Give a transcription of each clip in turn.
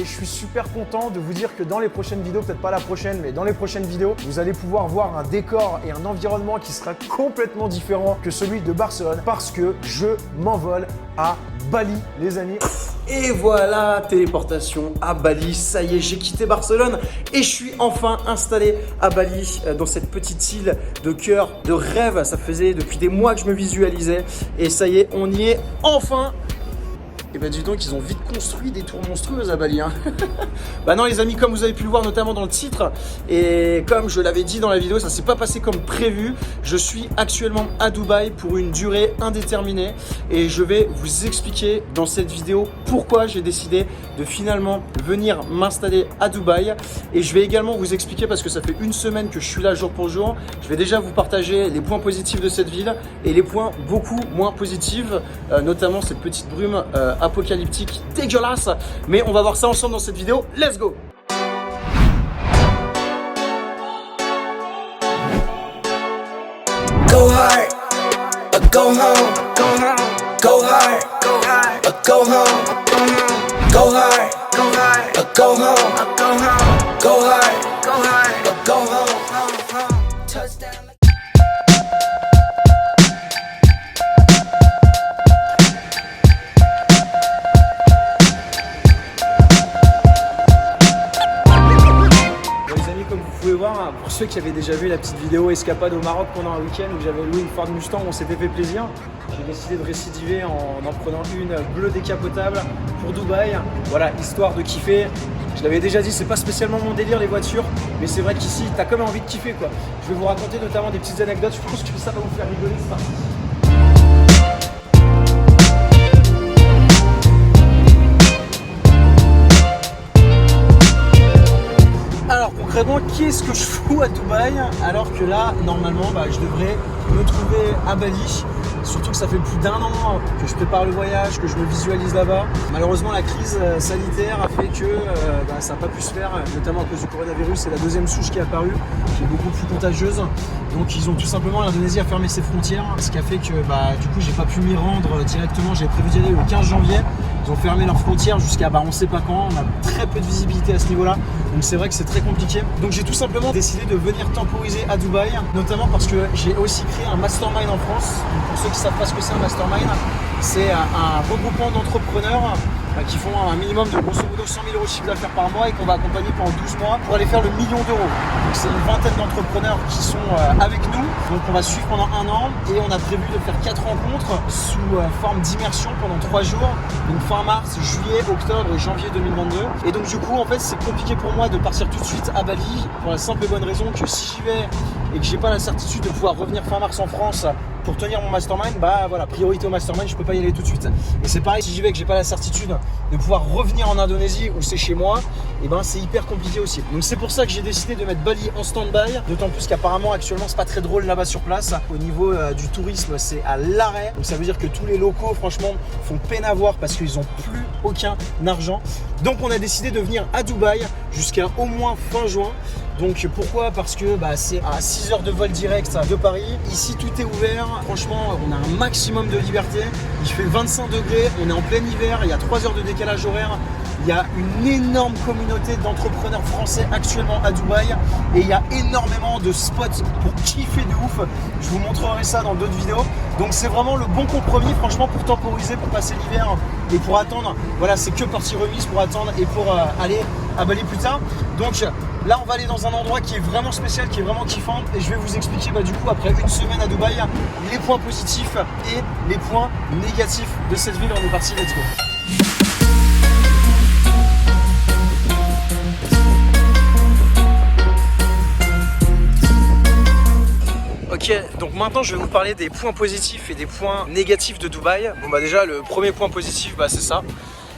et je suis super content de vous dire que dans les prochaines vidéos, peut-être pas la prochaine, mais dans les prochaines vidéos, vous allez pouvoir voir un décor et un environnement qui sera complètement différent que celui de Barcelone parce que je m'envole à Bali, les amis. Et voilà, téléportation à Bali. Ça y est, j'ai quitté Barcelone et je suis enfin installé à Bali, dans cette petite île de cœur, de rêve. Ça faisait depuis des mois que je me visualisais et ça y est, on y est enfin. Et bah dis donc, ils ont vite construit des tours monstrueuses à Bali, hein. Bah non les amis, comme vous avez pu le voir notamment dans le titre, et comme je l'avais dit dans la vidéo, ça s'est pas passé comme prévu. Je suis actuellement à Dubaï pour une durée indéterminée et je vais vous expliquer dans cette vidéo pourquoi j'ai décidé de finalement venir m'installer à Dubaï. Et je vais également vous expliquer, parce que ça fait une semaine que je suis là jour pour jour, je vais déjà vous partager les points positifs de cette ville et les points beaucoup moins positifs, notamment cette petite brume apocalyptique dégueulasse, mais on va voir ça ensemble dans cette vidéo. Let's go! Go hard, go home, go hard, go home, go hard, go home, go hard, go home, touchdown. Vous pouvez voir, pour ceux qui avaient déjà vu la petite vidéo escapade au Maroc pendant un week-end où j'avais loué une Ford Mustang, on s'était fait plaisir. J'ai décidé de récidiver en prenant une bleue décapotable pour Dubaï. Voilà, histoire de kiffer. Je l'avais déjà dit, c'est pas spécialement mon délire les voitures, mais c'est vrai qu'ici, t'as quand même envie de kiffer quoi. Je vais vous raconter notamment des petites anecdotes, je pense que ça va vous faire rigoler, c'est parti. Alors concrètement, qu'est-ce que je fous à Dubaï alors que là, normalement, je devrais me trouver à Bali. Surtout que ça fait plus d'1 an que je prépare le voyage, que je me visualise là-bas. Malheureusement, la crise sanitaire a fait que ça n'a pas pu se faire, notamment à cause du coronavirus. C'est la deuxième souche qui est apparue, qui est beaucoup plus contagieuse. Donc ils ont tout simplement, l'Indonésie a fermé ses frontières, ce qui a fait que du coup j'ai pas pu m'y rendre directement. J'avais prévu d'y aller le 15 janvier. Ils ont fermé leurs frontières jusqu'à on sait pas quand. On a très peu de visibilité à ce niveau-là. Donc c'est vrai que c'est très compliqué. Donc j'ai tout simplement décidé de venir temporiser à Dubaï, notamment parce que j'ai aussi créé un mastermind en France. Donc pour ceux qui ne savent pas ce que c'est un mastermind, c'est un regroupement d'entrepreneurs qui font un minimum de grosso modo 100 000 € de chiffre d'affaires par mois et qu'on va accompagner pendant 12 mois pour aller faire le 1 000 000 €. Donc c'est une vingtaine d'entrepreneurs qui sont avec nous. Donc on va suivre pendant 1 an et on a prévu de faire 4 rencontres sous forme d'immersion pendant 3 jours. Donc fin mars, juillet, octobre et janvier 2022. Et donc du coup en fait c'est compliqué pour moi de partir tout de suite à Bali pour la simple et bonne raison que si j'y vais et que j'ai pas la certitude de pouvoir revenir fin mars en France pour tenir mon mastermind, voilà, priorité au mastermind, je peux pas y aller tout de suite. Et c'est pareil, si j'y vais et que j'ai pas la certitude de pouvoir revenir en Indonésie où c'est chez moi, et c'est hyper compliqué aussi. Donc c'est pour ça que j'ai décidé de mettre Bali en stand-by, d'autant plus qu'apparemment actuellement c'est pas très drôle là-bas sur place. Au niveau du tourisme, c'est à l'arrêt. Donc ça veut dire que tous les locaux franchement font peine à voir parce qu'ils ont plus aucun argent. Donc on a décidé de venir à Dubaï jusqu'à au moins fin juin. Donc pourquoi? Parce que c'est à 6 heures de vol direct de Paris. Ici tout est ouvert, franchement on a un maximum de liberté. Il fait 25 degrés, on est en plein hiver, il y a 3 heures de décalage horaire. Il y a une énorme communauté d'entrepreneurs français actuellement à Dubaï et il y a énormément de spots pour kiffer de ouf. Je vous montrerai ça dans d'autres vidéos. Donc c'est vraiment le bon compromis franchement pour temporiser, pour passer l'hiver et pour attendre. Voilà, c'est que partie remise pour attendre et pour aller à Bali plus tard. Donc là on va aller dans un endroit qui est vraiment spécial, qui est vraiment kiffant et je vais vous expliquer du coup après une semaine à Dubaï les points positifs et les points négatifs de cette ville. On est parti, let's go. Ok, donc maintenant je vais vous parler des points positifs et des points négatifs de Dubaï. Bon déjà le premier point positif c'est ça.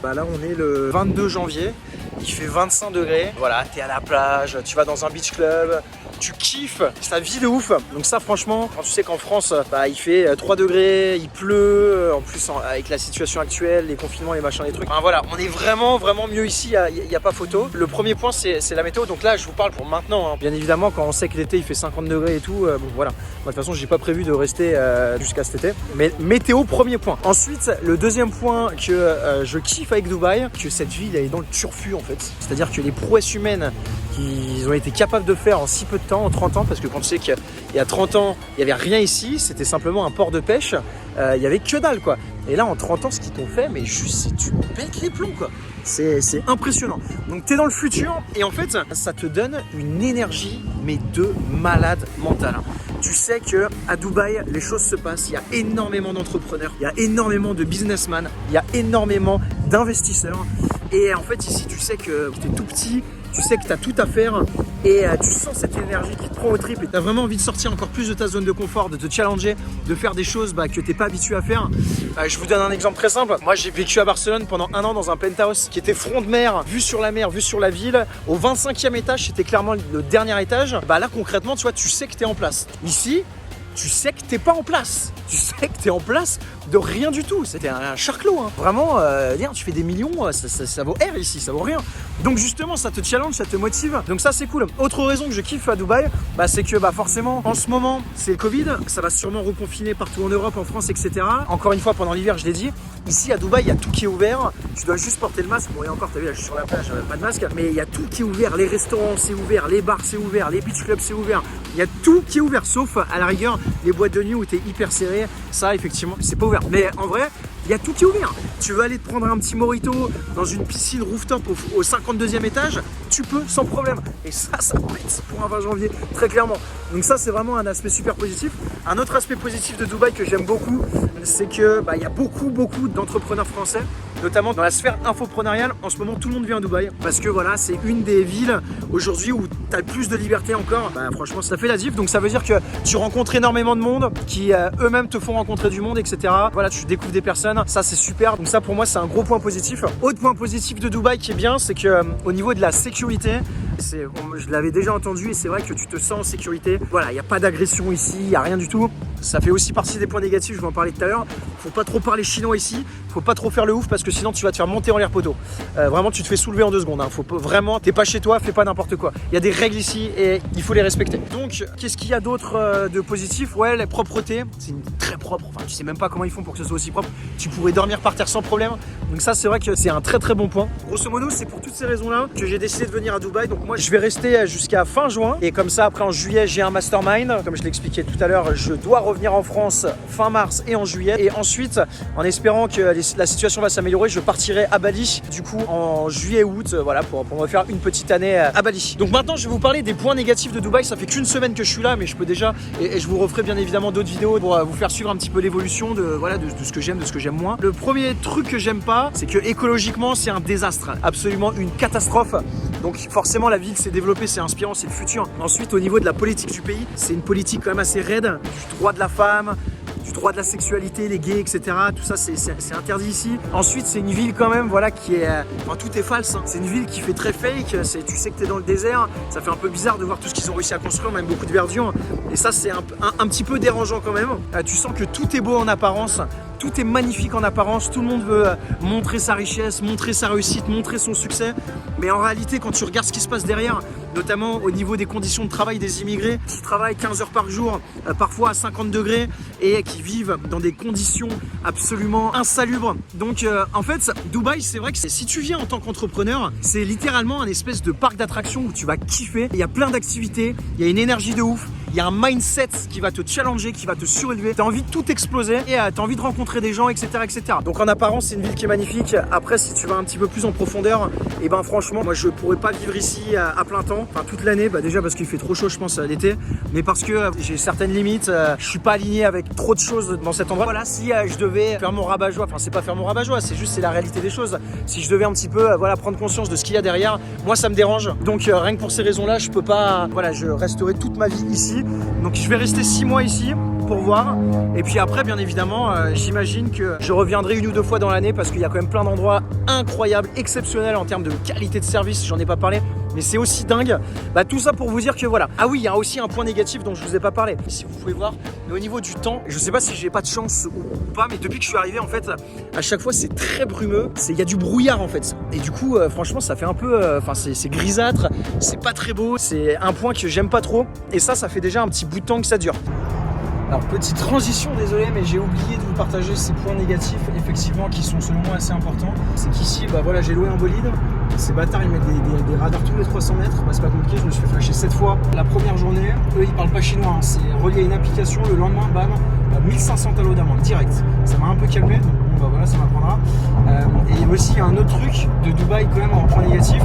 Là on est le 22 janvier, il fait 25 degrés. Voilà, t'es à la plage, tu vas dans un beach club, tu kiffes sa vie de ouf. Donc ça franchement, quand tu sais qu'en France bah, il fait 3 degrés, il pleut, en plus avec la situation actuelle, les confinements, les machins, les trucs. Enfin, voilà, on est vraiment mieux ici, il n'y a pas photo. Le premier point c'est la météo, donc là je vous parle pour maintenant, hein. Bien évidemment quand on sait que l'été il fait 50 degrés et tout, bon voilà. Moi, de toute façon j'ai pas prévu de rester jusqu'à cet été. Mais météo, premier point. Ensuite, le deuxième point que je kiffe avec Dubaï, que cette ville elle est dans le turfu en fait. C'est-à-dire que les prouesses humaines qu'ils ont été capables de faire en si peu de temps, en 30 ans, parce que quand tu sais qu'il y a 30 ans, il n'y avait rien ici, c'était simplement un port de pêche, il n'y avait que dalle quoi. Et là en 30 ans ce qu'ils t'ont fait, mais juste tu pètes les plombs quoi. C'est impressionnant. Donc tu es dans le futur et en fait ça te donne une énergie mais de malade mental. Tu sais que à Dubaï les choses se passent, il y a énormément d'entrepreneurs, il y a énormément de businessmen, il y a énormément d'investisseurs. Et en fait ici tu sais que tu es tout petit, tu sais que tu as tout à faire et tu sens cette énergie qui te prend au trip et tu as vraiment envie de sortir encore plus de ta zone de confort, de te challenger, de faire des choses que tu n'es pas habitué à faire. Je vous donne un exemple très simple. Moi j'ai vécu à Barcelone pendant 1 an dans un penthouse qui était front de mer, vue sur la mer, vue sur la ville. Au 25e étage, c'était clairement le dernier étage. Bah là concrètement, tu vois, tu sais que tu es en place. Ici, tu sais que t'es pas en place. Tu sais que t'es en place de rien du tout. C'était un charclos, hein. Vraiment, tu fais des millions, ça vaut R ici, ça vaut rien. Donc justement, ça te challenge, ça te motive. Donc ça, c'est cool. Autre raison que je kiffe à Dubaï, c'est que forcément, en ce moment, c'est le Covid. Ça va sûrement reconfiner partout en Europe, en France, etc. Encore une fois, pendant l'hiver, je l'ai dit. Ici, à Dubaï, il y a tout qui est ouvert. Tu dois juste porter le masque. Bon, et encore, t'as vu, là, je suis sur la plage, pas de masque. Mais il y a tout qui est ouvert. Les restaurants, c'est ouvert. Les bars, c'est ouvert. Les beach clubs, c'est ouvert. Il y a tout qui est ouvert, sauf à la rigueur, les boîtes de nuit où t'es hyper serré. Ça, effectivement, c'est pas ouvert. Mais en vrai, il y a tout qui est ouvert. Tu veux aller te prendre un petit mojito dans une piscine rooftop au 52e étage, tu peux sans problème. Et ça pète pour un 20 janvier, très clairement. Donc ça, c'est vraiment un aspect super positif. Un autre aspect positif de Dubaï que j'aime beaucoup, c'est que il y a beaucoup d'entrepreneurs français, notamment dans la sphère infopreneuriale. En ce moment, tout le monde vient à Dubaï parce que voilà, c'est une des villes aujourd'hui où tu as plus de liberté encore. Franchement, ça fait la diff. Donc ça veut dire que tu rencontres énormément de monde qui eux-mêmes te font rencontrer du monde, etc. Voilà, tu découvres des personnes. Ça, c'est super. Donc ça, pour moi, c'est un gros point positif. Autre point positif de Dubaï qui est bien, c'est que au niveau de la sécurité, je l'avais déjà entendu et c'est vrai que tu te sens en sécurité. Voilà, il n'y a pas d'agression ici, il n'y a rien du tout. Ça fait aussi partie des points négatifs, je vais en parler tout à l'heure. Faut pas trop parler chinois ici, faut pas trop faire le ouf parce que sinon tu vas te faire monter en l'air poteau. Vraiment, tu te fais soulever en 2 secondes. Faut pas, vraiment, t'es pas chez toi, fais pas n'importe quoi. Il y a des règles ici et il faut les respecter. Donc, qu'est-ce qu'il y a d'autre de positif? Ouais, la propreté, c'est très propre. Enfin, tu sais même pas comment ils font pour que ce soit aussi propre. Tu pourrais dormir par terre sans problème. Donc ça, c'est vrai que c'est un très bon point. Grosso modo, c'est pour toutes ces raisons-là que j'ai décidé de venir à Dubaï. Donc moi, je vais rester jusqu'à fin juin et comme ça, après en juillet, j'ai un mastermind. Comme je l'expliquais tout à l'heure, je dois revenir en France fin mars et en juillet. Et ensuite, en espérant que la situation va s'améliorer, je partirai à Bali du coup en juillet-août, voilà, pour me faire une petite année à Bali. Donc maintenant, je vais vous parler des points négatifs de Dubaï. Ça fait qu'une semaine que je suis là, mais je peux déjà et je vous referai bien évidemment d'autres vidéos pour vous faire suivre un petit peu l'évolution de ce que j'aime, de ce que j'aime moins. Le premier truc que j'aime pas, c'est que écologiquement, c'est un désastre, absolument une catastrophe. Donc forcément, la ville s'est développée, c'est inspirant, c'est le futur. Ensuite, au niveau de la politique du pays, c'est une politique quand même assez raide, du droit de la femme, du droit de la sexualité, les gays, etc. Tout ça, c'est interdit ici. Ensuite, c'est une ville quand même, voilà, qui est... Enfin, tout est false, hein. C'est une ville qui fait très fake. Tu sais que t'es dans le désert. Ça fait un peu bizarre de voir tout ce qu'ils ont réussi à construire, même beaucoup de verdure. Et ça, c'est un petit peu dérangeant quand même. Tu sens que tout est beau en apparence. Tout est magnifique en apparence, tout le monde veut montrer sa richesse, montrer sa réussite, montrer son succès. Mais en réalité, quand tu regardes ce qui se passe derrière, notamment au niveau des conditions de travail des immigrés qui travaillent 15 heures par jour, parfois à 50 degrés et qui vivent dans des conditions absolument insalubres. Donc en fait, Dubaï, c'est vrai que si tu viens en tant qu'entrepreneur, c'est littéralement un espèce de parc d'attractions où tu vas kiffer. Il y a plein d'activités, il y a une énergie de ouf. Il y a un mindset qui va te challenger, qui va te surélever. Tu as envie de tout exploser et tu as envie de rencontrer des gens, etc. Donc en apparence, c'est une ville qui est magnifique. Après, si tu vas un petit peu plus en profondeur, et ben franchement, moi je pourrais pas vivre ici à plein temps, enfin toute l'année, déjà parce qu'il fait trop chaud, je pense, l'été, mais parce que j'ai certaines limites. Je suis pas aligné avec trop de choses dans cet endroit. Voilà, si je devais faire mon rabat-joie, enfin c'est pas faire mon rabat-joie, c'est la réalité des choses. Si je devais un petit peu prendre conscience de ce qu'il y a derrière, moi ça me dérange. Donc rien que pour ces raisons-là, je peux pas, je resterai toute ma vie ici. Donc je vais rester 6 mois ici. pour voir. Et puis après, bien évidemment, j'imagine que je reviendrai 1 ou 2 fois dans l'année parce qu'il y a quand même plein d'endroits incroyables, exceptionnels en termes de qualité de service. J'en ai pas parlé, mais c'est aussi dingue. Bah, tout ça pour vous dire que voilà. Ah oui, il y a aussi un point négatif dont je vous ai pas parlé. Si vous pouvez voir, mais au niveau du temps, je sais pas si j'ai pas de chance ou pas, mais depuis que je suis arrivé, en fait, à chaque fois c'est très brumeux. Il y a du brouillard en fait. Et du coup, franchement, ça fait un peu, c'est grisâtre, c'est pas très beau. C'est un point que j'aime pas trop. Et ça fait déjà un petit bout de temps que ça dure. Alors petite transition, désolé, mais j'ai oublié de vous partager ces points négatifs, effectivement, qui sont selon moi assez importants. C'est qu'ici, bah voilà, j'ai loué un bolide. Ces bâtards, ils mettent des radars tous les 300 mètres. Bah, c'est pas compliqué, je me suis fait flasher 7 fois. La première journée, eux, ils parlent pas chinois, hein. C'est relié à une application. Le lendemain, bam, 1500 talos d'amende direct. Ça m'a un peu calmé, donc bon, bah voilà, ça m'apprendra. Et aussi, un autre truc de Dubaï, quand même, en point négatif,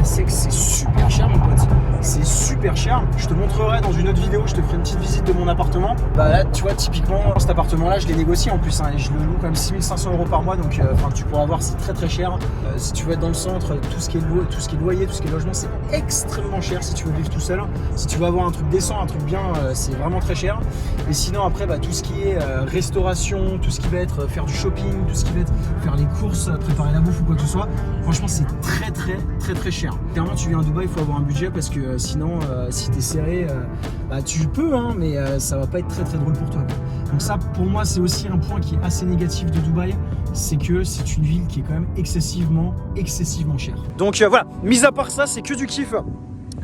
c'est que c'est super cher, mon pote. C'est super cher. Je te montrerai dans une autre vidéo, je te ferai une petite visite de mon appartement. Bah là, tu vois, typiquement, cet appartement-là, je l'ai négocié en plus, hein, et je le loue quand même 6500 € par mois, donc tu pourras voir, c'est très très cher. Si tu veux être dans le centre, tout ce qui est loyer, tout ce qui est logement, c'est extrêmement cher si tu veux vivre tout seul. Si tu veux avoir un truc décent, un truc bien, c'est vraiment très cher. Et sinon, après, bah, tout ce qui est restauration, tout ce qui va être faire du shopping, tout ce qui va être faire les courses, préparer la bouffe ou quoi que ce soit, franchement, c'est très très très très cher. Clairement, tu viens à Dubaï, il faut avoir un budget parce que sinon, si t'es serré, bah, tu peux, hein, mais ça va pas être très très drôle pour toi. Donc ça, pour moi, c'est aussi un point qui est assez négatif de Dubaï, c'est que c'est une ville qui est quand même excessivement chère. Donc voilà, mis à part ça, c'est que du kiff.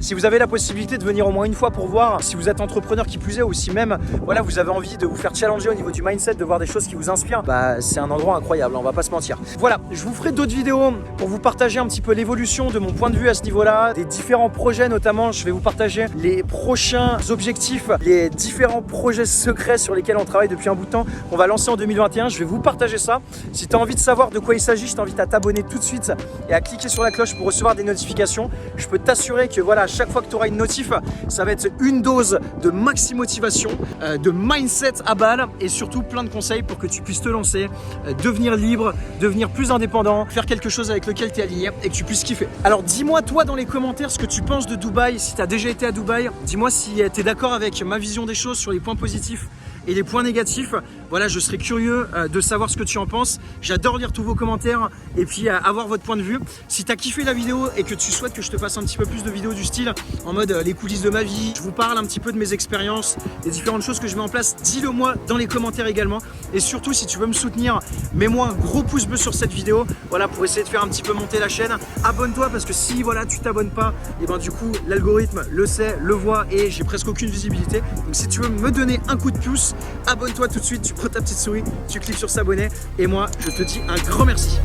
Si vous avez la possibilité de venir au moins une fois pour voir, si vous êtes entrepreneur qui plus est, ou si même voilà, vous avez envie de vous faire challenger au niveau du mindset, de voir des choses qui vous inspirent, bah c'est un endroit incroyable, on va pas se mentir. Voilà, je vous ferai d'autres vidéos pour vous partager un petit peu l'évolution de mon point de vue à ce niveau-là, des différents projets notamment. Je vais vous partager les prochains objectifs, les différents projets secrets sur lesquels on travaille depuis un bout de temps, qu'on va lancer en 2021. Je vais vous partager ça. Si tu as envie de savoir de quoi il s'agit, je t'invite à t'abonner tout de suite et à cliquer sur la cloche pour recevoir des notifications. Je peux t'assurer que voilà, chaque fois que tu auras une notif, ça va être une dose de maxi motivation, de mindset à balle et surtout plein de conseils pour que tu puisses te lancer, devenir libre, devenir plus indépendant, faire quelque chose avec lequel tu es aligné et que tu puisses kiffer. Alors dis-moi toi dans les commentaires ce que tu penses de Dubaï, si tu as déjà été à Dubaï, dis-moi si tu es d'accord avec ma vision des choses sur les points positifs et les points négatifs. Voilà, je serais curieux de savoir ce que tu en penses. J'adore lire tous vos commentaires et puis avoir votre point de vue. Si tu as kiffé la vidéo et que tu souhaites que je te fasse un petit peu plus de vidéos du style en mode les coulisses de ma vie, je vous parle un petit peu de mes expériences, des différentes choses que je mets en place, dis-le moi dans les commentaires également. Et surtout, si tu veux me soutenir, mets-moi un gros pouce bleu sur cette vidéo, voilà, pour essayer de faire un petit peu monter la chaîne. Abonne-toi parce que si voilà, tu t'abonnes pas, et ben du coup l'algorithme le sait, le voit et j'ai presque aucune visibilité. Donc si tu veux me donner un coup de pouce, abonne-toi tout de suite, tu prends ta petite souris, tu cliques sur s'abonner et moi je te dis un grand merci.